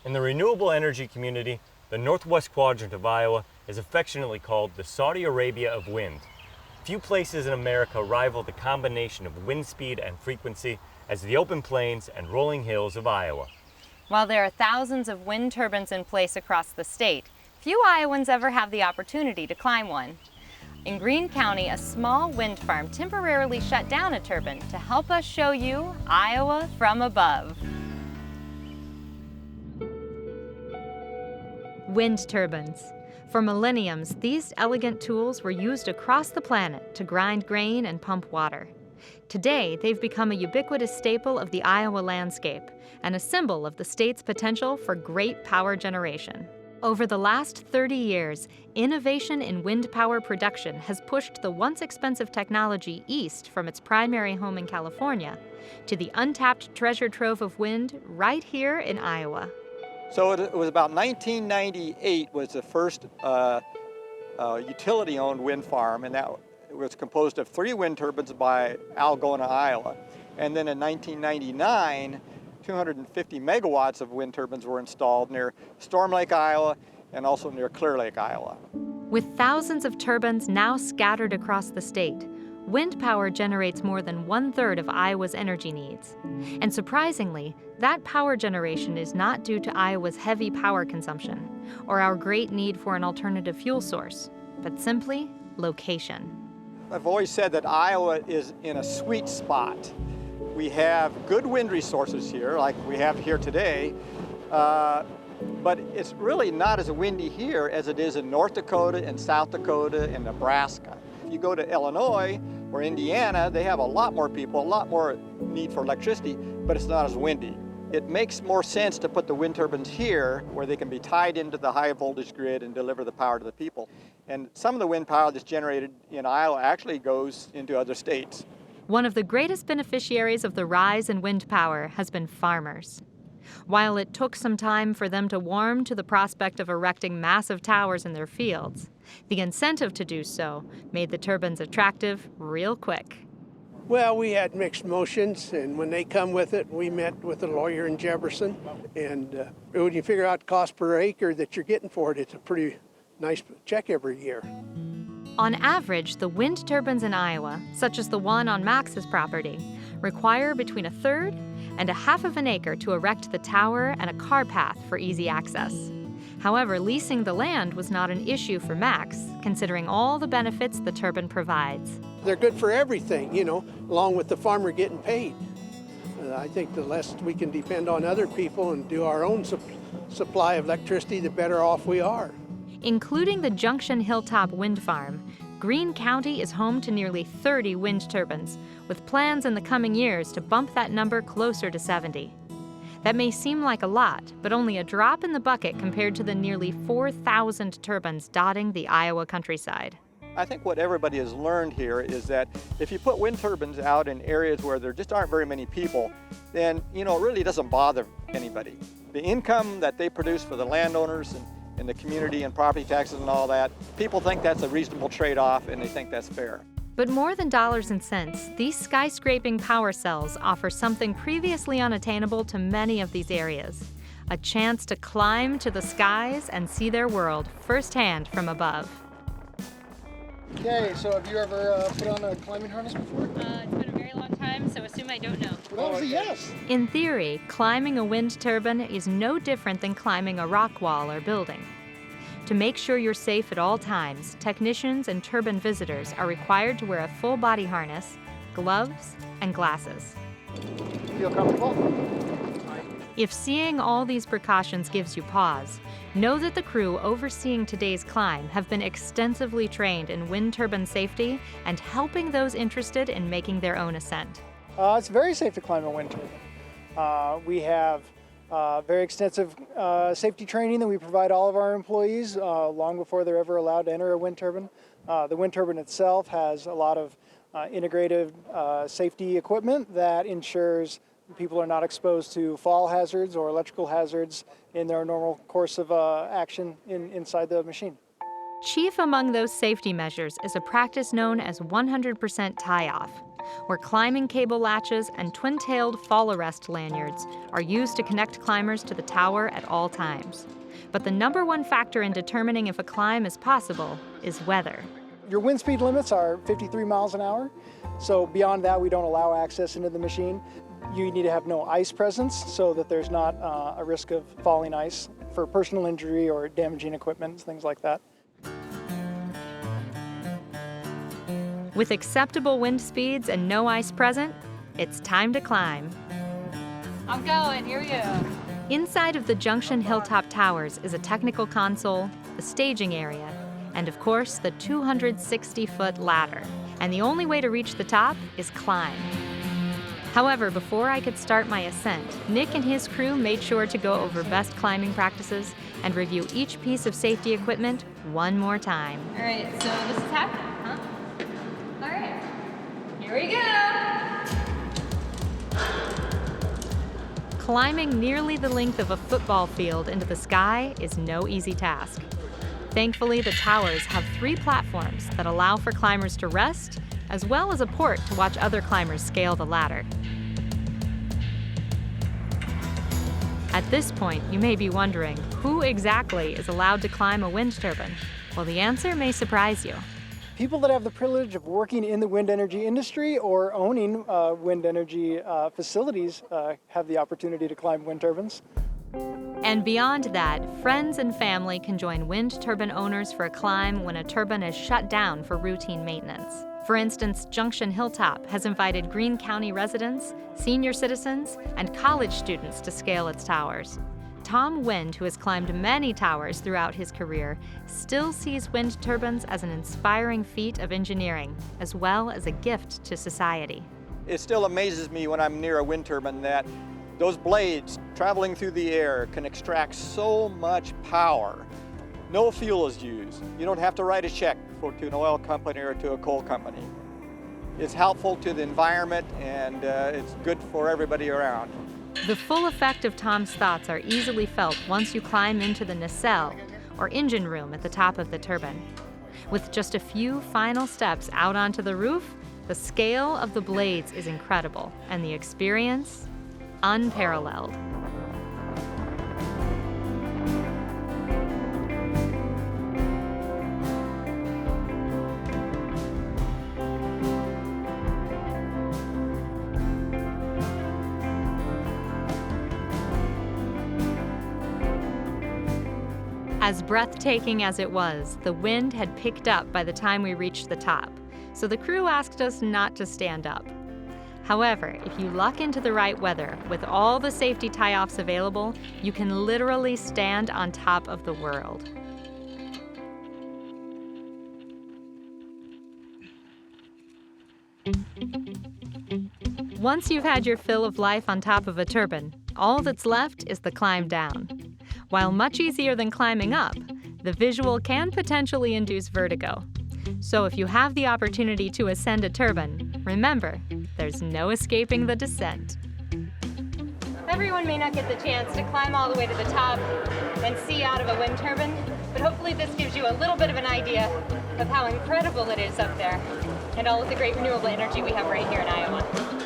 In the renewable energy community, the northwest quadrant of Iowa is affectionately called the Saudi Arabia of wind. Few places in America rival the combination of wind speed and frequency as the open plains and rolling hills of Iowa. While there are thousands of wind turbines in place across the state, few Iowans ever have the opportunity to climb one. In Greene County, a small wind farm temporarily shut down a turbine to help us show you Iowa from above. Wind turbines. For millenniums, these elegant tools were used across the planet to grind grain and pump water. Today, they've become a ubiquitous staple of the Iowa landscape and a symbol of the state's potential for great power generation. Over the last 30 years, innovation in wind power production has pushed the once expensive technology east from its primary home in California to the untapped treasure trove of wind right here in Iowa. So it was about 1998 was the first utility-owned wind farm, and that was composed of 3 wind turbines by Algona, Iowa. And then in 1999, 250 megawatts of wind turbines were installed near Storm Lake, Iowa, and also near Clear Lake, Iowa. With thousands of turbines now scattered across the state, wind power generates more than 1/3 of Iowa's energy needs. And surprisingly, that power generation is not due to Iowa's heavy power consumption or our great need for an alternative fuel source, but simply location. I've always said that Iowa is in a sweet spot. We have good wind resources here, like we have here today, but it's really not as windy here as it is in North Dakota and South Dakota and Nebraska. If you go to Illinois or Indiana, they have a lot more people, a lot more need for electricity, but it's not as windy. It makes more sense to put the wind turbines here where they can be tied into the high voltage grid and deliver the power to the people. And some of the wind power that's generated in Iowa actually goes into other states. One of the greatest beneficiaries of the rise in wind power has been farmers. While it took some time for them to warm to the prospect of erecting massive towers in their fields, the incentive to do so made the turbines attractive real quick. Well, we had mixed motions, and when they come with it, we met with a lawyer in Jefferson, and when you figure out the cost per acre that you're getting for it, it's a pretty nice check every year. On average, the wind turbines in Iowa, such as the one on Max's property, require between 1/3 and 1/2 of an acre to erect the tower and a car path for easy access. However, leasing the land was not an issue for Max, considering all the benefits the turbine provides. They're good for everything, along with the farmer getting paid. I think the less we can depend on other people and do our own supply of electricity, the better off we are. Including the Junction Hilltop Wind Farm, Greene County is home to nearly 30 wind turbines, with plans in the coming years to bump that number closer to 70. That may seem like a lot, but only a drop in the bucket compared to the nearly 4,000 turbines dotting the Iowa countryside. I think what everybody has learned here is that if you put wind turbines out in areas where there just aren't very many people, then it really doesn't bother anybody. The income that they produce for the landowners and the community and property taxes and all that, people think that's a reasonable trade-off and they think that's fair. But more than dollars and cents, these skyscraping power cells offer something previously unattainable to many of these areas: a chance to climb to the skies and see their world firsthand from above. Okay, so have you ever put on a climbing harness before? It's been a very long time, so assume I don't know. Well, that was a yes. In theory, climbing a wind turbine is no different than climbing a rock wall or building. To make sure you're safe at all times, technicians and turbine visitors are required to wear a full body harness, gloves, and glasses. Feel comfortable? If seeing all these precautions gives you pause, know that the crew overseeing today's climb have been extensively trained in wind turbine safety and helping those interested in making their own ascent. It's very safe to climb a wind turbine. We have very extensive safety training that we provide all of our employees long before they're ever allowed to enter a wind turbine. The wind turbine itself has a lot of integrated safety equipment that ensures people are not exposed to fall hazards or electrical hazards in their normal course of action inside the machine. Chief among those safety measures is a practice known as 100% tie-off, where climbing cable latches and twin-tailed fall arrest lanyards are used to connect climbers to the tower at all times. But the number one factor in determining if a climb is possible is weather. Your wind speed limits are 53 miles an hour, so beyond that we don't allow access into the machine. You need to have no ice presence so that there's not a risk of falling ice for personal injury or damaging equipment, things like that. With acceptable wind speeds and no ice present, it's time to climb. I'm going, here we go. Inside of the Junction Hilltop Towers is a technical console, the staging area, and of course the 260-foot ladder. And the only way to reach the top is climb. However, before I could start my ascent, Nick and his crew made sure to go over best climbing practices and review each piece of safety equipment one more time. All right, so this is happening, huh? All right, here we go. Climbing nearly the length of a football field into the sky is no easy task. Thankfully, the towers have 3 platforms that allow for climbers to rest, as well as a port to watch other climbers scale the ladder. At this point, you may be wondering, who exactly is allowed to climb a wind turbine? Well, the answer may surprise you. People that have the privilege of working in the wind energy industry or owning wind energy facilities have the opportunity to climb wind turbines. And beyond that, friends and family can join wind turbine owners for a climb when a turbine is shut down for routine maintenance. For instance, Junction Hilltop has invited Greene County residents, senior citizens, and college students to scale its towers. Tom Wind, who has climbed many towers throughout his career, still sees wind turbines as an inspiring feat of engineering, as well as a gift to society. It still amazes me when I'm near a wind turbine that those blades traveling through the air can extract so much power. No fuel is used. You don't have to write a check to an oil company or to a coal company. It's helpful to the environment and it's good for everybody around. The full effect of Tom's thoughts are easily felt once you climb into the nacelle, or engine room at the top of the turbine. With just a few final steps out onto the roof, the scale of the blades is incredible, and the experience, unparalleled. As breathtaking as it was, the wind had picked up by the time we reached the top, so the crew asked us not to stand up. However, if you luck into the right weather, with all the safety tie-offs available, you can literally stand on top of the world. Once you've had your fill of life on top of a turbine, all that's left is the climb down. While much easier than climbing up, the visual can potentially induce vertigo. So if you have the opportunity to ascend a turbine, remember, there's no escaping the descent. Everyone may not get the chance to climb all the way to the top and see out of a wind turbine, but hopefully this gives you a little bit of an idea of how incredible it is up there and all of the great renewable energy we have right here in Iowa.